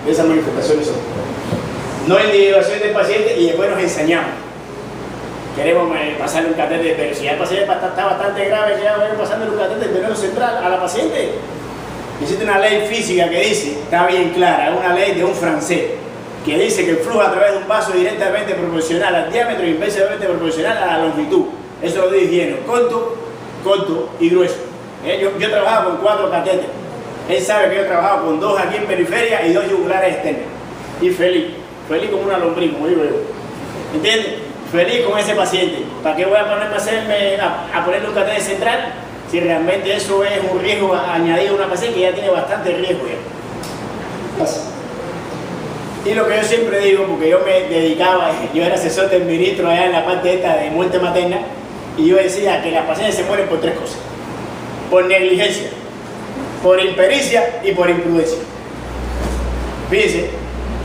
de esas manifestaciones son. No individuación del paciente y después nos ensañamos. Queremos pasarle un catéter, pero si ya el paciente está bastante grave, ya voy pasando un catéter venoso central a la paciente. Existe una ley física que dice, está bien clara, es una ley de un francés, que dice que el flujo a través de un vaso es directamente proporcional al diámetro y inversamente proporcional a la longitud. Eso lo dice Higieno, corto y grueso. Yo trabajaba con 4 catéteres. Él sabe que yo he trabajado con 2 aquí en periferia y 2 yugulares externos. Y feliz como una lombriz, como digo yo. ¿Entiendes? Feliz con ese paciente. ¿Para qué voy a ponerme a ponerle un catéter central? Si realmente eso es un riesgo añadido a una paciente que ya tiene bastante riesgo ya. Y lo que yo siempre digo, porque yo me dedicaba, yo era asesor del ministro allá en la parte esta de muerte materna, y yo decía que las pacientes se mueren por 3 cosas. Por negligencia, por impericia y por imprudencia. Fíjense,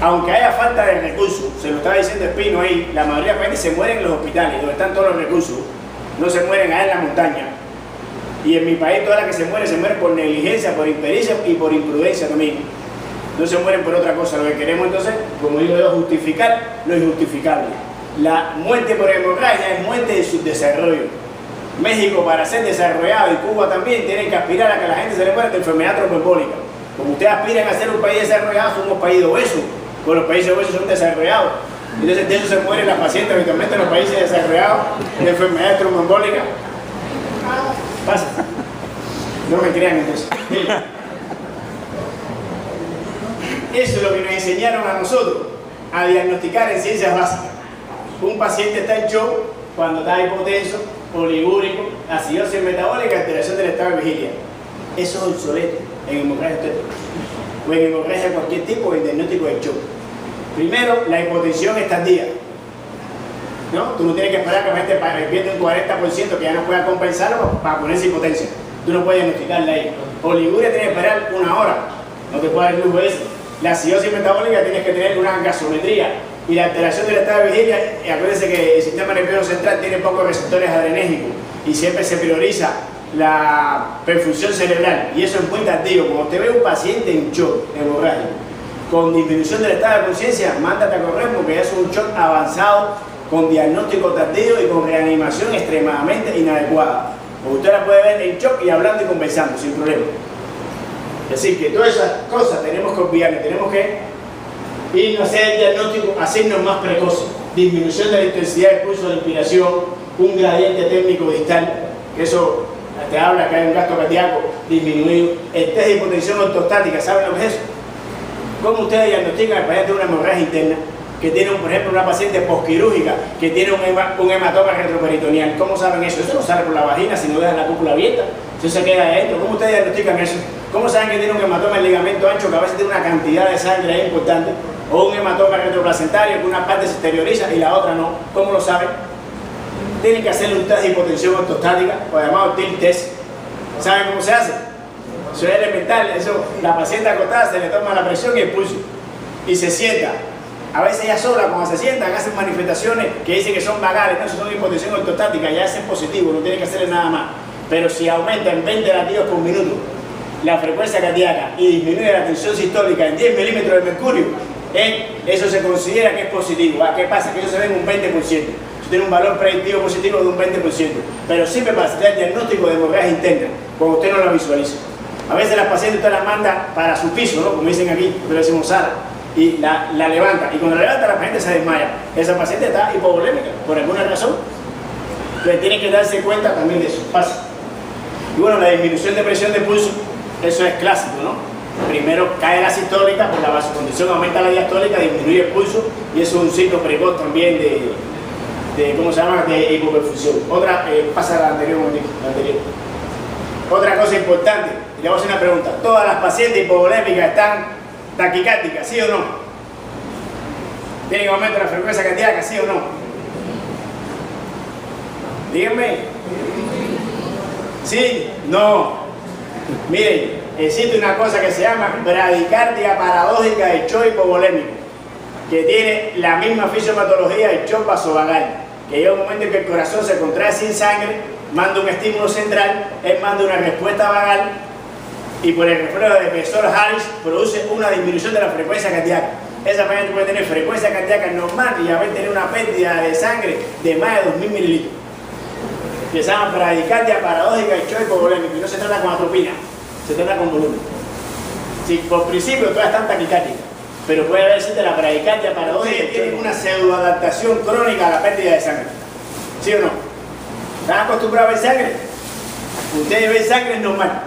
aunque haya falta de recursos, se lo estaba diciendo Espino ahí, la mayoría de pacientes se mueren en los hospitales, donde están todos los recursos, no se mueren allá en la montaña. Y en mi país todas las que se mueren por negligencia, por impericia y por imprudencia también. No se mueren por otra cosa. Lo que queremos entonces, como digo yo, justificar lo injustificable. La muerte por hemorragia es muerte de subdesarrollo. México, para ser desarrollado, y Cuba también, tienen que aspirar a que la gente se le muera de enfermedad tromboembólica. Como ustedes aspiran a ser un país desarrollado, somos un país de obesos. Pues los países obesos son desarrollados. Entonces de eso se mueren las pacientes habitualmente en los países desarrollados de enfermedad tromboembólica. Pasa. No me crean entonces. Eso es lo que nos enseñaron a nosotros a diagnosticar en ciencias básicas. Un paciente está en shock cuando está hipotenso, oligúrico, acidosis metabólica, alteración del estado de vigilia. Eso es obsoleto en hemorragia obstétrica o en hemorragia de cualquier tipo en diagnóstico de shock. Primero, la hipotensión es tardía. ¿No? Tú no tienes que esperar que la gente pierda un 40% que ya no pueda compensarlo para ponerse hipotencia. Tú no puedes diagnosticarla ahí. Oliguria tienes que esperar 1 hora. No te puede dar el lujo ese. La acidosis metabólica tienes que tener una gasometría. Y la alteración del estado de vigilia, acuérdense que el sistema nervioso central tiene pocos receptores adrenérgicos y siempre se prioriza la perfusión cerebral. Y eso es muy tardío. Cuando usted ve un paciente en shock hemorrágico con disminución del estado de conciencia, mándate a correr porque ya es un shock avanzado con diagnóstico tardío y con reanimación extremadamente inadecuada. Porque usted la puede ver en shock y hablando y conversando sin problema. Es decir, que todas esas cosas tenemos que olvidar, tenemos que irnos a hacer el diagnóstico, hacernos más precoces. Disminución de la intensidad del pulso de inspiración, un gradiente térmico distal, que eso te habla que hay un gasto cardíaco disminuido. El test de hipotensión ortostática, ¿saben lo que es eso? ¿Cómo ustedes diagnostican al paciente de una hemorragia interna que tiene, por ejemplo, una paciente posquirúrgica que tiene un hematoma retroperitoneal? ¿Cómo saben eso? Eso no sale por la vagina si no dejan la cúpula abierta, eso se queda adentro. ¿Cómo ustedes diagnostican eso? ¿Cómo saben que tiene un hematoma en ligamento ancho que a veces tiene una cantidad de sangre ahí importante? O un hematoma retroplacentario que una parte se exterioriza y la otra no. ¿Cómo lo saben? Tienen que hacerle un test de hipotensión ortostática, o llamado TIL test. ¿Saben cómo se hace? Eso es elemental. Eso, la paciente acostada se le toma la presión y el pulso y se sienta. A veces ella sola, cuando se sientan, hacen manifestaciones que dicen que son vagales, no, eso son hipotensión ortostática, ya es positivo, no tiene que hacerle nada más. Pero si aumenta en 20 latidos por minuto la frecuencia cardíaca y disminuye la tensión sistólica en 10 milímetros de mercurio, eso se considera que es positivo. ¿Qué pasa? Que eso se ve en un 20%. Eso tiene un valor predictivo positivo de un 20%. Pero sirve para hacer el diagnóstico de hemorragia interna, cuando usted no la visualiza. A veces las pacientes usted las manda para su piso, ¿no? Como dicen aquí, pero decimos sala, y la levanta. Y cuando la levanta, la paciente se desmaya. Esa paciente está hipovolémica, por alguna razón. Entonces tiene que darse cuenta también de eso. Pasa. Y bueno, la disminución de presión de pulso, eso es clásico, ¿no? Primero cae la sistólica, por la vasoconstricción aumenta la diastólica, disminuye el pulso, y eso es un ciclo precoz también de ¿cómo se llama?, de hipoperfusión. Otra, pasa la anterior, la anterior. Otra cosa importante, y le vamos a hacer una pregunta. ¿Todas las pacientes hipovolémicas están taquicárdicas, sí o no? ¿Tienen aumento de la frecuencia cardíaca, sí o no? Díganme. ¿Sí? No. Miren, existe una cosa que se llama bradicardia paradójica del shock hipovolémico, que tiene la misma fisiopatología del shock vasovagal, que llega un momento en que el corazón se contrae sin sangre, manda un estímulo central, él manda una respuesta vagal y por el reflejo de profesor Harris produce una disminución de la frecuencia cardíaca. Esa paciente puede tener frecuencia cardíaca normal y a veces tener una pérdida de sangre de más de 2000 mililitros. Que se llama bradicardia paradójica y choque hipovolémico, y no se trata con atropina, se trata con volumen. Si por principio todas están taquicárdica, pero puede haber de la bradicardia paradójica que tiene una pseudoadaptación crónica a la pérdida de sangre. ¿Sí o no? ¿Están acostumbrados a ver sangre? Ustedes ven sangre normal,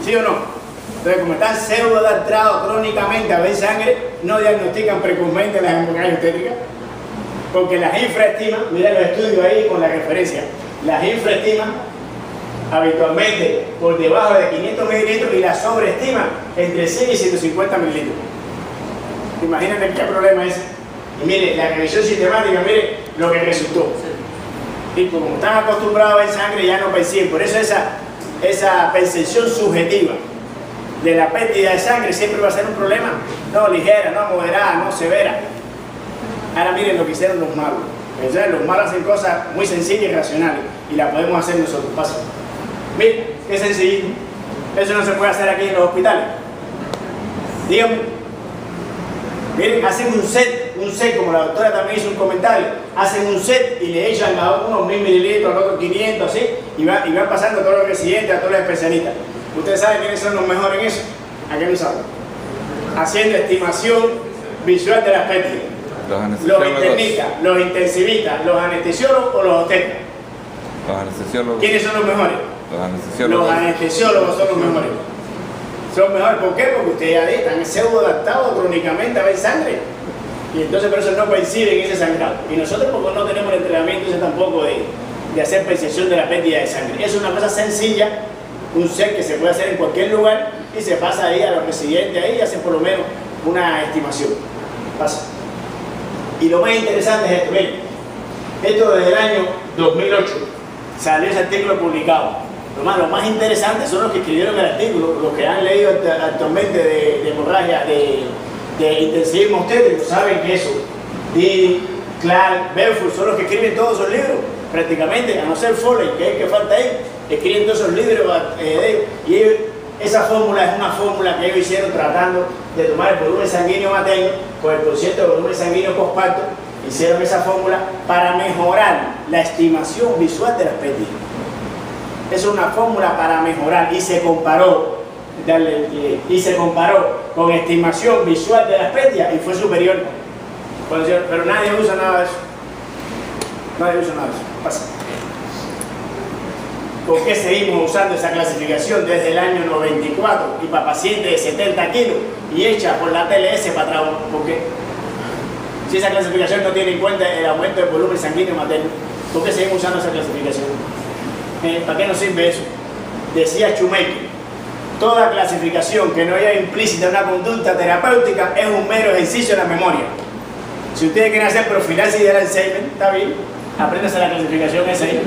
¿sí o no? Entonces, como están pseudoadaptados crónicamente a ver sangre, no diagnostican precozmente las hemorragias obstétricas, porque las infraestiman, miren los estudios ahí con la referencia, las infraestiman habitualmente por debajo de 500 mililitros y las sobreestiman entre 100 y 150 mililitros. Imagínense qué problema es. Y mire, la revisión sistemática, mire lo que resultó. Y como están acostumbrados a ver sangre, ya no perciben. Por eso esa percepción subjetiva de la pérdida de sangre siempre va a ser un problema. No ligera, no moderada, no severa. Ahora miren lo que hicieron los malos. Los malos hacen cosas muy sencillas y racionales. Y las podemos hacer nosotros. Pasa. Miren, qué sencillito. Eso no se puede hacer aquí en los hospitales. Díganme. Miren, hacen un set, como la doctora también hizo un comentario, hacen un set y le echan a unos 1000 mililitros, a otros 500, así, y van pasando a todos los residentes, a todos los especialistas. ¿Ustedes saben quiénes son los mejores en eso? ¿A qué no saben? Haciendo estimación visual de las pérdidas. Los internistas, los intensivistas, los anestesiólogos o los obstetras. Los anestesiólogos. ¿Quiénes son los mejores? Los anestesiólogos. Los anestesiólogos son los mejores. Son mejores, ¿por qué? Porque ustedes ya están pseudo adaptados crónicamente a ver sangre. Y entonces por eso no perciben ese sangrado. Y nosotros porque no tenemos el entrenamiento ese tampoco de hacer percepción de la pérdida de sangre. Es una cosa sencilla, un set que se puede hacer en cualquier lugar y se pasa ahí a los residentes ahí y hacen por lo menos una estimación. Pasa. Y lo más interesante es esto, miren, esto desde el año 2008 salió ese artículo publicado. Lo más interesante son los que escribieron el artículo, los que han leído actualmente de hemorragia, de intensivismo obstétrico, saben que eso, Didi, Clark, Belfort, son los que escriben todos esos libros, prácticamente, a no ser Foley, que es el que falta ahí, escriben todos esos libros y ellos, esa fórmula es una fórmula que ellos hicieron tratando de tomar el volumen sanguíneo materno con el porciento de volumen sanguíneo postparto, hicieron esa fórmula para mejorar la estimación visual de las pérdidas. Es una fórmula para mejorar y se comparó con estimación visual de las pérdidas y fue superior. Pero nadie usa nada de eso. Nadie usa nada de eso. Pasa. ¿Por qué seguimos usando esa clasificación desde el año 94 y para pacientes de 70 kilos y hecha por la TLS para atrás? ¿Por qué? Si esa clasificación no tiene en cuenta el aumento del volumen sanguíneo materno, ¿por qué seguimos usando esa clasificación? ¿Para qué nos sirve eso? Decía Shoemaker, toda clasificación que no haya implícita una conducta terapéutica es un mero ejercicio de la memoria. Si ustedes quieren hacer profilaxis del Alzheimer, está bien, apréndase la clasificación esa ahí.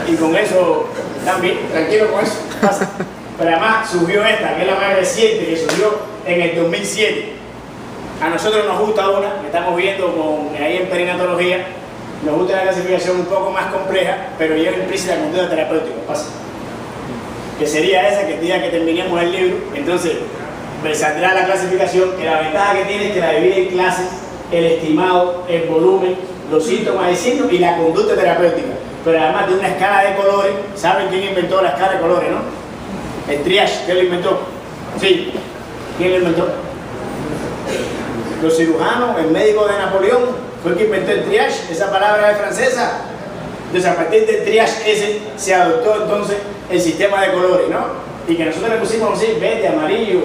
Y con eso, también, tranquilo con eso, pasa. Pero además surgió esta, que es la más reciente, que surgió en el 2007. A nosotros nos gusta una, que estamos viendo ahí en perinatología, nos gusta una clasificación un poco más compleja, pero lleva implícita la conducta terapéutica, pasa. Que sería esa que el día que terminemos el libro, entonces me saldrá la clasificación, que la ventaja que tiene es que la divide en clases, el estimado, el volumen, los síntomas y signos y la conducta terapéutica. Pero además de una escala de colores, ¿saben quién inventó la escala de colores, no? El triage, ¿quién lo inventó? Sí, ¿quién lo inventó? Los cirujanos, el médico de Napoleón, fue el que inventó el triage, esa palabra es francesa. Entonces a partir del triage ese se adoptó entonces el sistema de colores, ¿no? Y que nosotros le pusimos así, verde, amarillo,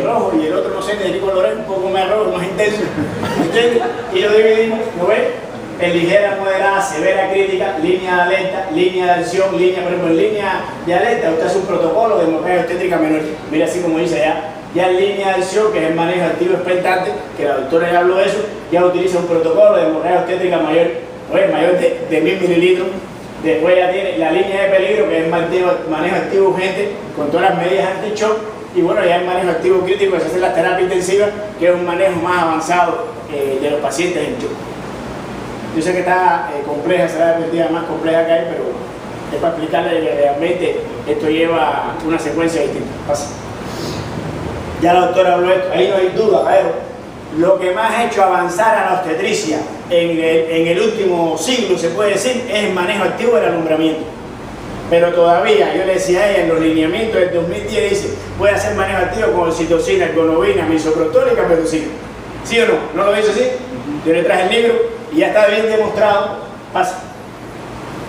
rojo, y el otro no sé de qué color es, un poco más rojo, más intenso, ¿entiendes? Y lo dividimos, ¿lo ves? En ligera, moderada, severa, crítica, línea de alerta, línea de acción, línea, por ejemplo, en línea de alerta usted hace un protocolo de hemorragia obstétrica menor, mira así como dice allá. Ya en línea de acción, que es el manejo activo expectante, que la doctora ya habló de eso, ya utiliza un protocolo de hemorragia obstétrica mayor, mayor de 1000 mililitros. Después ya tiene la línea de peligro, que es manejo activo urgente, con todas las medidas anti-shock. Y bueno, ya el manejo activo crítico, que se hace la terapia intensiva, que es un manejo más avanzado de los pacientes en shock. Yo sé que está compleja, será la perspectiva más compleja que hay, pero Es para explicarle que realmente esto lleva una secuencia distinta. Pasa. Ya la doctora habló de esto, ahí no hay duda, pero lo que más ha hecho avanzar a la obstetricia en el último siglo, se puede decir, es el manejo activo del alumbramiento. Pero todavía, yo le decía a ella, en los lineamientos del 2010 dice, puede hacer manejo activo con oxitocina, ergonovina, misoprostol y capetopril. ¿Sí o no? ¿No lo dice así? Yo le traje el libro y ya está bien demostrado. Pasa.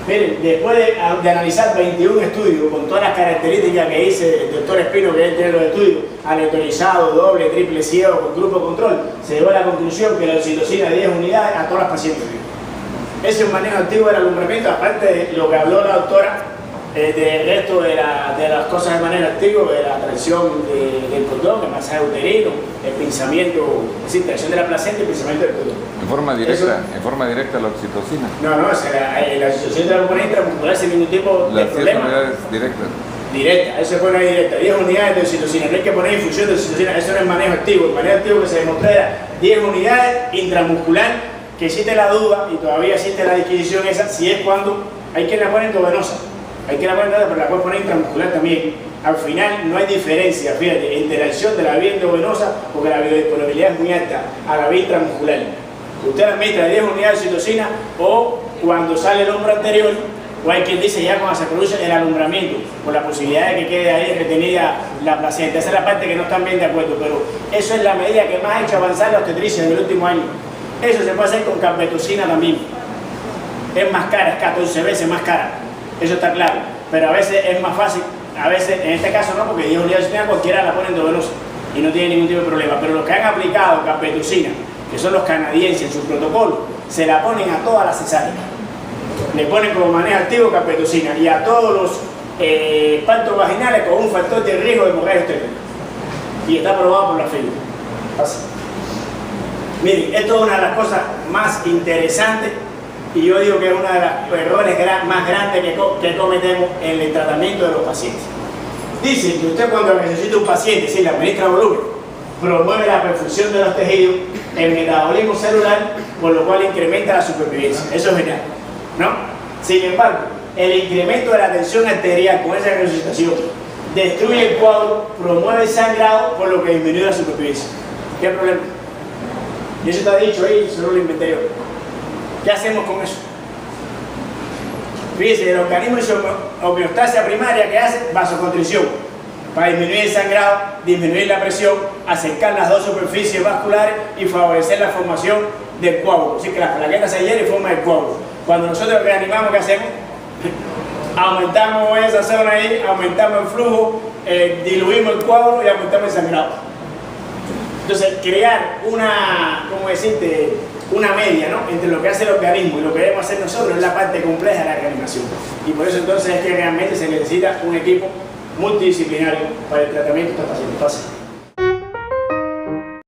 Miren, después de analizar 21 estudios con todas las características que dice el doctor Espino, que él tiene los estudios, aleatorizado, doble, triple ciego, con grupo control, se llegó a la conclusión que la oxitocina de 10 unidades a todas las pacientes. Ese es un manejo activo del alumbramiento, aparte de lo que habló la doctora, del resto de las cosas de manejo activo, de la tracción del cordón, el masaje uterino, el pinzamiento, es decir, tracción de la placenta y el pinzamiento del cordón. En forma directa la oxitocina. No, la oxitocina de la componente intramuscular sin ningún tipo de las problema. 10 unidades directas. Directa, eso se pone ahí directa, 10 unidades de oxitocina, no hay que poner infusión de oxitocina, eso no es manejo activo. El manejo activo que se demostró era 10 unidades intramuscular, que existe la duda y todavía existe la disquisición esa, si es cuando hay quien la pone endovenosa. Hay que la poner, pero la puede poner intramuscular también. Al final no hay diferencia, fíjate, entre la acción de la vía endovenosa, porque la biodisponibilidad es muy alta, a la vía intramuscular. Usted administra 10 unidades de oxitocina o cuando sale el hombro anterior, o hay quien dice ya cuando se produce el alumbramiento, por la posibilidad de que quede ahí retenida la placenta. Esa es la parte que no están bien de acuerdo, pero eso es la medida que más ha hecho avanzar la obstetricia en el último año. Eso se puede hacer con capetopril también. Es más cara, es 14 veces más cara. Eso está claro, pero a veces es más fácil, a veces, en este caso no, porque 10 unidades de oxitocina cualquiera la pone endovenosa y no tiene ningún tipo de problema, pero los que han aplicado capetopril, que son los canadienses en su protocolo, se la ponen a todas las cesáreas. Le ponen como manejo activo capetopril y a todos los partos vaginales con un factor de riesgo de hemorragia obstétrica. Y está aprobado por la FIBA. Miren, esto es una de las cosas más interesantes. Y yo digo que es uno de los errores más grandes que cometemos en el tratamiento de los pacientes. Dicen que usted cuando necesita un paciente, si le administra volumen, promueve la perfusión de los tejidos, el metabolismo celular, por lo cual incrementa la supervivencia. Eso es genial, ¿no? Sin embargo, el incremento de la tensión arterial con esa resucitación destruye el coágulo, promueve el sangrado, por lo que disminuye la supervivencia. ¿Qué problema? Y eso está dicho ahí, solo lo inventé yo. ¿Qué hacemos con eso? Fíjense, el organismo de homeostasia primaria que hace vasoconstricción para disminuir el sangrado, disminuir la presión, acercar las dos superficies vasculares y favorecer la formación del coágulo. Así que las plaquetas se llenan y forman el coágulo. Cuando nosotros reanimamos, ¿qué hacemos? Aumentamos esa zona ahí, aumentamos el flujo, diluimos el coágulo y aumentamos el sangrado. Entonces, crear una media, ¿no?, entre lo que hace el organismo y lo que debemos hacer nosotros es la parte compleja de la reanimación. Y por eso entonces es que realmente se necesita un equipo multidisciplinario para el tratamiento de estos pacientes.